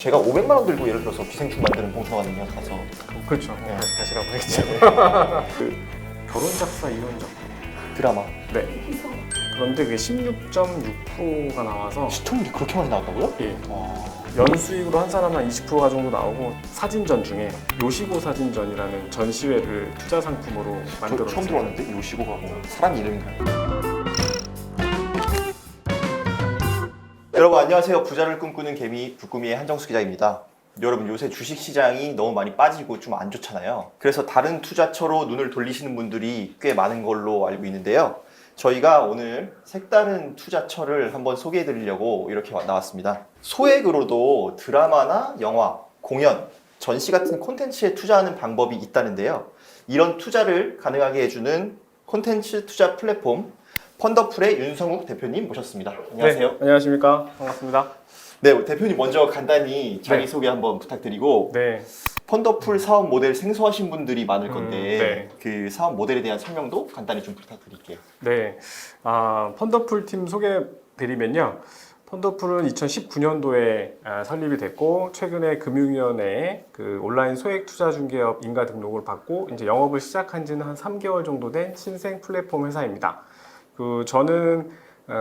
제가 500만 원 들고 예를 들어서 기생충 만드는 봉사거든요. 가서 그렇죠. 네. 가시라고 하겠죠. 그 결혼 작사 이혼 작품. 드라마 네. 그런데 그게 16.6%가 나와서 시청률이 그렇게 많이 나왔다고요? 예. 와... 연수익으로 한 사람 한 20%가 정도 나오고 사진전 중에 요시고 사진전이라는 전시회를 투자 상품으로 저 만들었어요. 처음 들어봤는데 요시고가 뭐 사람 이름인가요? 여러분 안녕하세요. 부자를 꿈꾸는 개미 북구미의 한정수 기자입니다. 여러분 요새 주식시장이 너무 많이 빠지고 좀 안 좋잖아요. 그래서 다른 투자처로 눈을 돌리시는 분들이 꽤 많은 걸로 알고 있는데요. 저희가 오늘 색다른 투자처를 한번 소개해 드리려고 이렇게 나왔습니다. 소액으로도 드라마나 영화, 공연, 전시 같은 콘텐츠에 투자하는 방법이 있다는데요. 이런 투자를 가능하게 해주는 콘텐츠 투자 플랫폼 펀더풀의 윤성욱 대표님 모셨습니다. 안녕하세요. 네, 안녕하십니까. 반갑습니다. 네, 대표님 먼저 간단히 자기소개 한번 부탁드리고 네. 펀더풀 사업 모델 생소하신 분들이 많을 건데 네. 그 사업 모델에 대한 설명도 간단히 좀 부탁드릴게요. 네. 펀더풀 팀 소개 드리면요. 펀더풀은 2019년도에 설립이 됐고 최근에 금융위원회에 그 온라인 소액 투자 중개업 인가 등록을 받고 이제 영업을 시작한 지는 한 3개월 정도 된 신생 플랫폼 회사입니다. 저는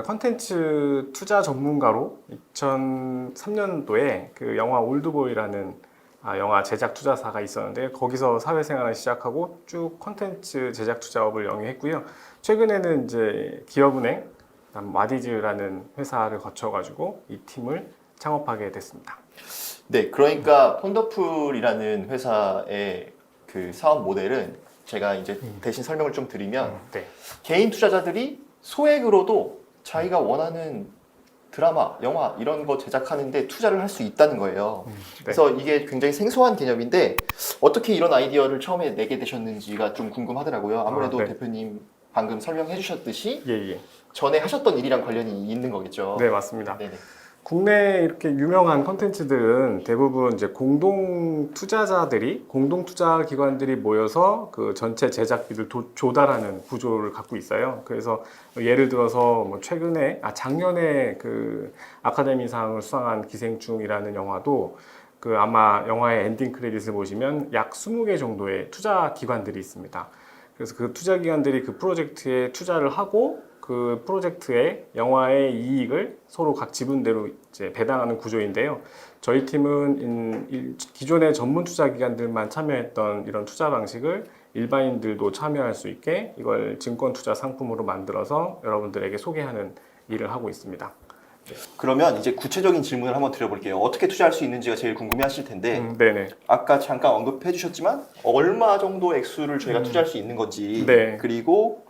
컨텐츠 투자 전문가로 2003년도에 그 영화 올드보이라는 영화 제작 투자사가 있었는데 거기서 사회생활을 시작하고 쭉 컨텐츠 제작 투자업을 영위했고요. 최근에는 이제 기업은행, 마디즈라는 회사를 거쳐가지고 이 팀을 창업하게 됐습니다. 네, 그러니까 펀더풀이라는 회사의 그 사업 모델은 제가 이제 대신 설명을 좀 드리면 네. 개인 투자자들이 소액으로도 자기가 원하는 드라마, 영화 이런 거 제작하는데 투자를 할 수 있다는 거예요. 네. 그래서 이게 굉장히 생소한 개념인데 어떻게 이런 아이디어를 처음에 내게 되셨는지가 좀 궁금하더라고요. 아무래도 네. 대표님 방금 설명해 주셨듯이 예. 전에 하셨던 일이랑 관련이 있는 거겠죠. 네, 맞습니다. 네네. 국내 이렇게 유명한 컨텐츠들은 대부분 이제 공동 투자자들이 공동 투자 기관들이 모여서 그 전체 제작비를 조달하는 구조를 갖고 있어요. 그래서 예를 들어서 뭐 최근에 작년에 그 아카데미상을 수상한 기생충이라는 영화도 그 아마 영화의 엔딩 크레딧을 보시면 약 20개 정도의 투자 기관들이 있습니다. 그래서 그 투자 기관들이 그 프로젝트에 투자를 하고 그 프로젝트의 영화의 이익을 서로 각 지분대로 이제 배당하는 구조인데요. 저희 팀은 기존의 전문 투자 기관들만 참여했던 이런 투자 방식을 일반인들도 참여할 수 있게 이걸 증권 투자 상품으로 만들어서 여러분들에게 소개하는 일을 하고 있습니다. 그러면 이제 구체적인 질문을 한번 드려볼게요. 어떻게 투자할 수 있는지가 제일 궁금해하실 텐데 네네. 아까 잠깐 언급해 주셨지만 얼마 정도 액수를 저희가 투자할 수 있는 건지 네. 그리고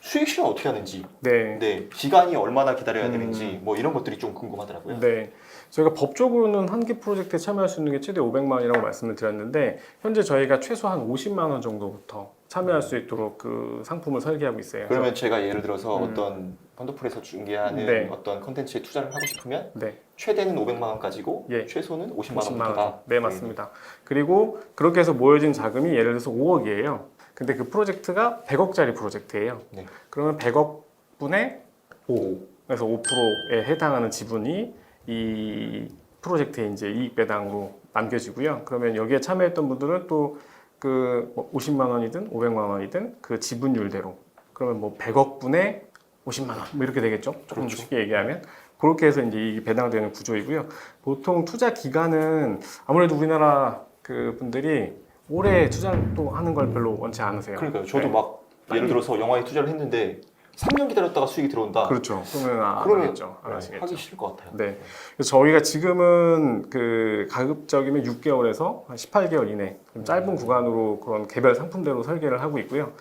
수익 실현 어떻게 하는지 네, 기간이 얼마나 기다려야 되는지 뭐 이런 것들이 좀 궁금하더라고요. 네. 저희가 법적으로는 한 개 프로젝트에 참여할 수 있는 게 최대 500만 원이라고 말씀을 드렸는데 현재 저희가 최소한 50만 원 정도부터 참여할 수 있도록 그 상품을 설계하고 있어요. 그러면 제가 예를 들어서 어떤 펀드풀에서 중개하는 네. 어떤 컨텐츠에 투자를 하고 싶으면 네. 최대는 500만 원까지고 예. 최소는 50만 50만 원부터다. 원. 네, 맞습니다. 그리고 그렇게 해서 모여진 자금이 예를 들어서 5억이에요. 근데 그 프로젝트가 100억짜리 프로젝트예요. 네. 그러면 100억 분의 5. 그래서 5%에 해당하는 지분이 이 프로젝트의 이제 이익 배당으로 남겨지고요. 그러면 여기에 참여했던 분들은 또 그 50만 원이든 500만 원이든 그 지분율대로 그러면 뭐 100억 분의 50만 원 뭐 이렇게 되겠죠. 조금 그렇죠. 쉽게 얘기하면 그렇게 해서 이제 이익이 배당되는 구조이고요. 보통 투자 기간은 아무래도 우리나라 그 분들이 오래 투자를 또 하는 걸 별로 원치 않으세요. 그러니까요. 저도 네. 막 예를 들어서 영화에 투자를 했는데 3년 기다렸다가 수익이 들어온다. 그렇죠. 그러면 안 그러면 하겠죠. 안 하시겠죠. 하기 싫을 것 같아요. 네. 그래서 저희가 지금은 그 가급적이면 6개월에서 한 18개월 이내 좀 짧은 구간으로 그런 개별 상품대로 설계를 하고 있고요.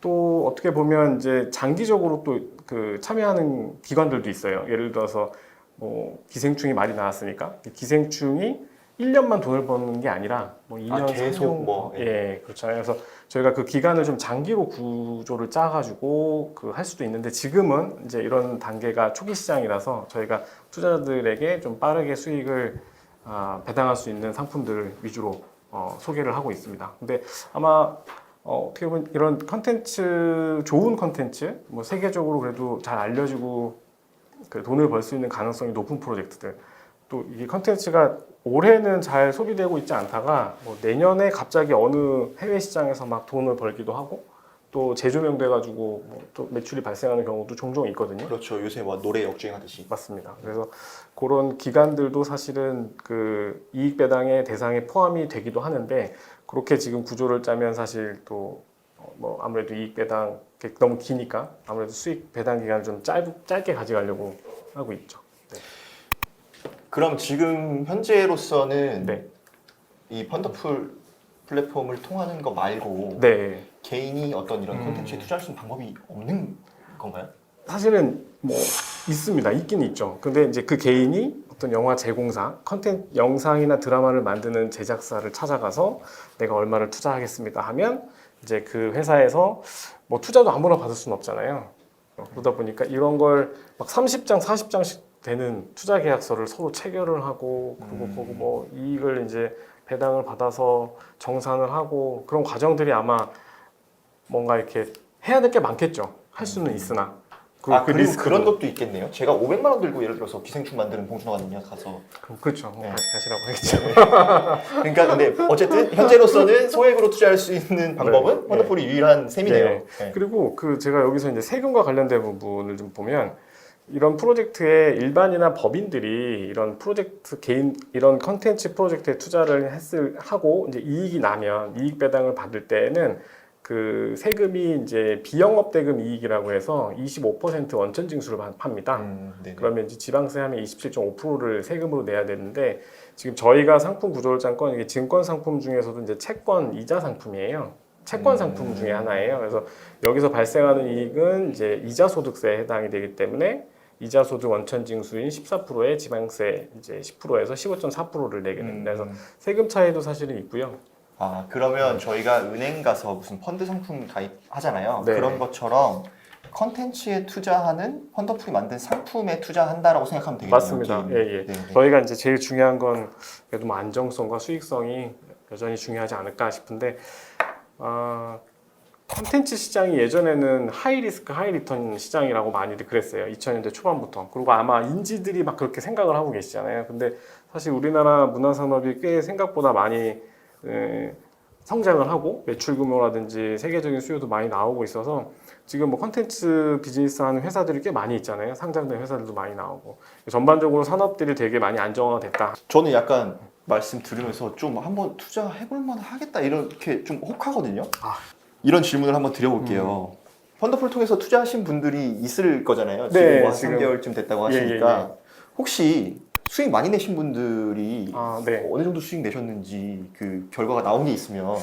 또 어떻게 보면 이제 장기적으로 또 그 참여하는 기관들도 있어요. 예를 들어서 뭐 기생충이 많이 나왔으니까 기생충이 1년만 돈을 버는 게 아니라 뭐 2년, 계속 3년 뭐, 예, 그렇잖아요. 그래서 저희가 그 기간을 좀 장기로 구조를 짜가지고 그 할 수도 있는데 지금은 이제 이런 단계가 초기 시장이라서 저희가 투자자들에게 좀 빠르게 수익을 배당할 수 있는 상품들 위주로 소개를 하고 있습니다. 근데 아마 어떻게 보면 이런 컨텐츠 좋은 컨텐츠 뭐 세계적으로 그래도 잘 알려지고 그 돈을 벌 수 있는 가능성이 높은 프로젝트들 또 이 컨텐츠가 올해는 잘 소비되고 있지 않다가 뭐 내년에 갑자기 어느 해외 시장에서 막 돈을 벌기도 하고 또 재조명돼가지고 뭐또 매출이 발생하는 경우도 종종 있거든요. 그렇죠. 요새 뭐 노래 역주행하듯이. 맞습니다. 그래서 그런 기관들도 사실은 그 이익 배당의 대상에 포함이 되기도 하는데 그렇게 지금 구조를 짜면 사실 또 뭐 아무래도 이익 배당 너무 기니까 아무래도 수익 배당 기간을 좀 짧게 가져가려고 하고 있죠. 네. 그럼 지금 현재로서는 네. 이 펀더풀 플랫폼을 통하는 거 말고 네. 개인이 어떤 이런 콘텐츠에 투자할 수 있는 방법이 없는 건가요? 사실은 뭐 있습니다. 있긴 있죠. 근데 이제 그 개인이 어떤 영화 제공사, 컨텐츠 영상이나 드라마를 만드는 제작사를 찾아가서 내가 얼마를 투자하겠습니다 하면 이제 그 회사에서 뭐 투자도 아무나 받을 수는 없잖아요. 그러다 보니까 이런 걸 막 30장, 40장씩 되는 투자 계약서를 서로 체결을 하고 그리고 거기 뭐 이익을 이제 배당을 받아서 정산을 하고 그런 과정들이 아마 뭔가 이렇게 해야 될 게 많겠죠. 할 수는 있으나. 그리고 리스크도. 그런 것도 있겠네요. 제가 500만 원 들고 예를 들어서 기생충 만드는 봉준호거든요. 가서. 그렇죠. 네. 가시라고 하겠죠. 그러니까 근데 어쨌든 현재로서는 소액으로 투자할 수 있는 방법은 네. 펀더풀이 유일한 셈이네요. 네. 네. 그리고 그 제가 여기서 이제 세금과 관련된 부분을 좀 보면 이런 프로젝트에 일반이나 법인들이 이런 프로젝트 개인 이런 컨텐츠 프로젝트에 투자를 하고 이제 이익이 나면 이익 배당을 받을 때에는 그 세금이 이제 비영업 대금 이익이라고 해서 25% 원천 징수를 팝니다. 네네. 그러면 이제 지방세 하면 27.5%를 세금으로 내야 되는데 지금 저희가 상품 구조를 짠 건 이게 증권 상품 중에서도 이제 채권 이자 상품이에요. 채권 상품 중에 하나예요. 그래서 여기서 발생하는 이익은 이제 이자 소득세에 해당이 되기 때문에 이자 소득 원천 징수인 14%에 지방세 이제 10%에서 15.4%를 내게 됩니다. 그래서 세금 차이도 사실은 있고요. 그러면 저희가 은행 가서 무슨 펀드 상품 가입하잖아요. 네. 그런 것처럼 컨텐츠에 투자하는 펀더풀이 만든 상품에 투자한다라고 생각하면 되겠네요. 맞습니다. 개인이. 예, 예. 네. 저희가 이제 제일 중요한 건 그래도 뭐 안정성과 수익성이 여전히 중요하지 않을까 싶은데 콘텐츠 시장이 예전에는 하이 리스크 하이 리턴 시장이라고 많이들 그랬어요. 2000년대 초반부터. 그리고 아마 인지들이 막 그렇게 생각을 하고 계시잖아요. 근데 사실 우리나라 문화산업이 꽤 생각보다 많이 성장을 하고 매출 규모라든지 세계적인 수요도 많이 나오고 있어서 지금 뭐 콘텐츠 비즈니스 하는 회사들이 꽤 많이 있잖아요. 상장된 회사들도 많이 나오고 전반적으로 산업들이 되게 많이 안정화가 됐다. 저는 약간 말씀 들으면서 좀 한번 투자해볼 만 하겠다 이렇게 좀 혹하거든요. 이런 질문을 한번 드려볼게요. 펀더풀 통해서 투자하신 분들이 있을 거잖아요. 지금 네, 뭐 한 지금. 3개월쯤 됐다고 하시니까 혹시 수익 많이 내신 분들이 네. 어느 정도 수익 내셨는지 그 결과가 나온 게 있으면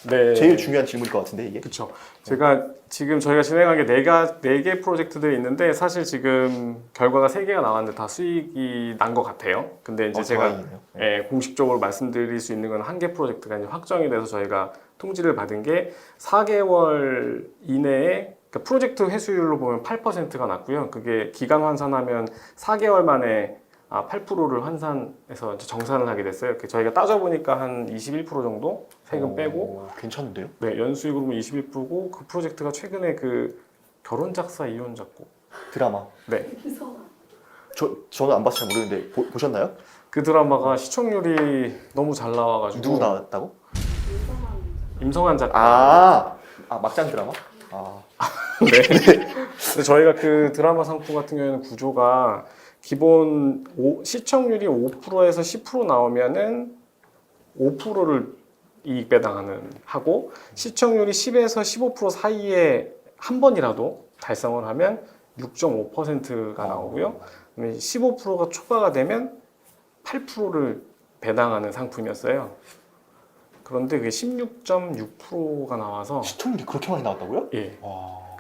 네. 제일 중요한 질문일 것 같은데 이게. 그렇죠. 제가 지금 저희가 진행한 게 4개 프로젝트들이 있는데 사실 지금 결과가 3개가 나왔는데 다 수익이 난 것 같아요. 근데 이제 제가 다행이네요. 공식적으로 말씀드릴 수 있는 건 1개 프로젝트가 이제 확정이 돼서 저희가 통지를 받은 게 4개월 이내에 그러니까 프로젝트 회수율로 보면 8%가 났고요. 그게 기간 환산하면 4개월 만에 8%를 환산해서 정산을 하게 됐어요. 저희가 따져보니까 한 21% 정도 세금 빼고 괜찮은데요? 네, 연수익으로 21%고 그 프로젝트가 최근에 그 결혼 작사 이혼 작곡 드라마. 네. 저는 안 봐서 잘 모르는데 보셨나요? 그 드라마가 시청률이 너무 잘 나와가지고 누구 나왔다고? 임성환 작가 막장 드라마? 네. 근데 저희가 그 드라마 상품 같은 경우에는 구조가 기본 시청률이 5%에서 10% 나오면은 5%를 이익 배당하는 하고 시청률이 10에서 15% 사이에 한 번이라도 달성을 하면 6.5%가 나오고요. 15%가 초과가 되면 8%를 배당하는 상품이었어요. 그런데 그게 16.6%가 나와서 시청률이 그렇게 많이 나왔다고요? 예.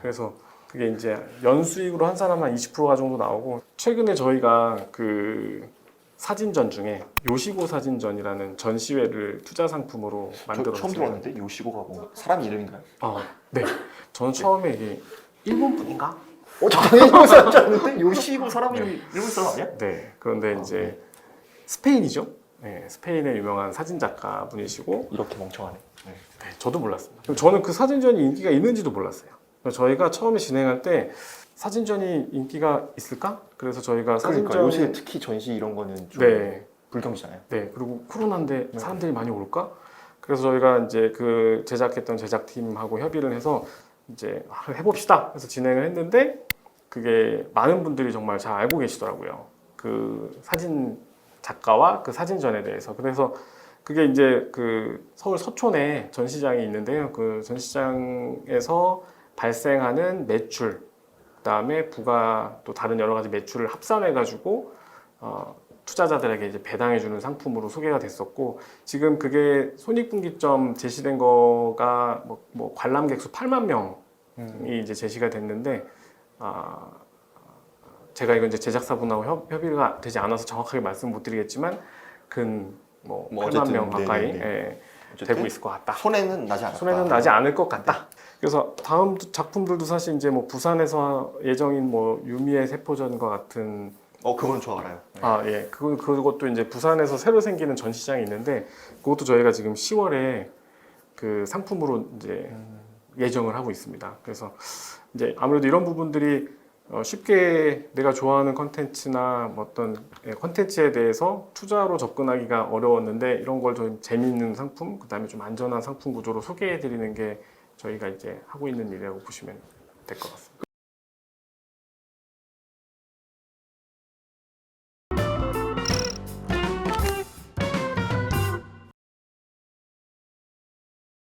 그래서 그게 이제 연수익으로 환산하면 20%가 정도 나오고 최근에 저희가 그 사진전 중에 요시고 사진전이라는 전시회를 투자 상품으로 만들었어요. 처음 들어봤는데 요시고가 뭐 사람 이름인가요? 네. 저는 처음에 이게 일본 분인가? 저는 일본 사람 줄 알았는데 요시고 사람 이름 일본 사람 아니야? 네. 그런데 이제 스페인이죠. 네, 스페인의 유명한 사진 작가 분이시고 이렇게 멍청하네. 네, 저도 몰랐습니다. 저는 그 사진전이 인기가 있는지도 몰랐어요. 저희가 처음에 진행할 때 사진전이 인기가 있을까? 그래서 저희가 그러니까 사진전 요새 특히 전시 이런 거는 좀 네. 불경기잖아요. 네, 그리고 코로나인데 사람들이 많이 올까? 그래서 저희가 이제 그 제작했던 제작팀하고 협의를 해서 이제 해봅시다. 해서 진행을 했는데 그게 많은 분들이 정말 잘 알고 계시더라고요. 그 사진 작가와 그 사진전에 대해서. 그래서 그게 이제 그 서울 서촌에 전시장이 있는데요. 그 전시장에서 발생하는 매출, 그다음에 부가 또 다른 여러 가지 매출을 합산해가지고 투자자들에게 이제 배당해주는 상품으로 소개가 됐었고, 지금 그게 손익분기점 제시된 거가 뭐 관람객 수 8만 명이 이제 제시가 됐는데, 제가 이건 이제 제작사분하고 협의가 되지 않아서 정확하게 말씀 못 드리겠지만 뭐 8만 어쨌든, 명 가까이 네네네. 예, 어쨌든 되고 있을 것 같다. 손해는 나지 않았다. 손해는 나지 않을 것 같다. 그래서 다음 작품들도 사실 이제 뭐 부산에서 예정인 뭐 유미의 세포전과 같은 그건 저 알아요. 네. 예. 그것도 이제 부산에서 새로 생기는 전시장이 있는데 그것도 저희가 지금 10월에 그 상품으로 이제 예정을 하고 있습니다. 그래서 이제 아무래도 이런 부분들이 쉽게 내가 좋아하는 컨텐츠나 뭐 어떤 컨텐츠에 대해서 투자로 접근하기가 어려웠는데 이런 걸 좀 재미있는 상품, 그다음에 좀 안전한 상품 구조로 소개해 드리는 게 저희가 이제 하고 있는 일이라고 보시면 될 것 같습니다.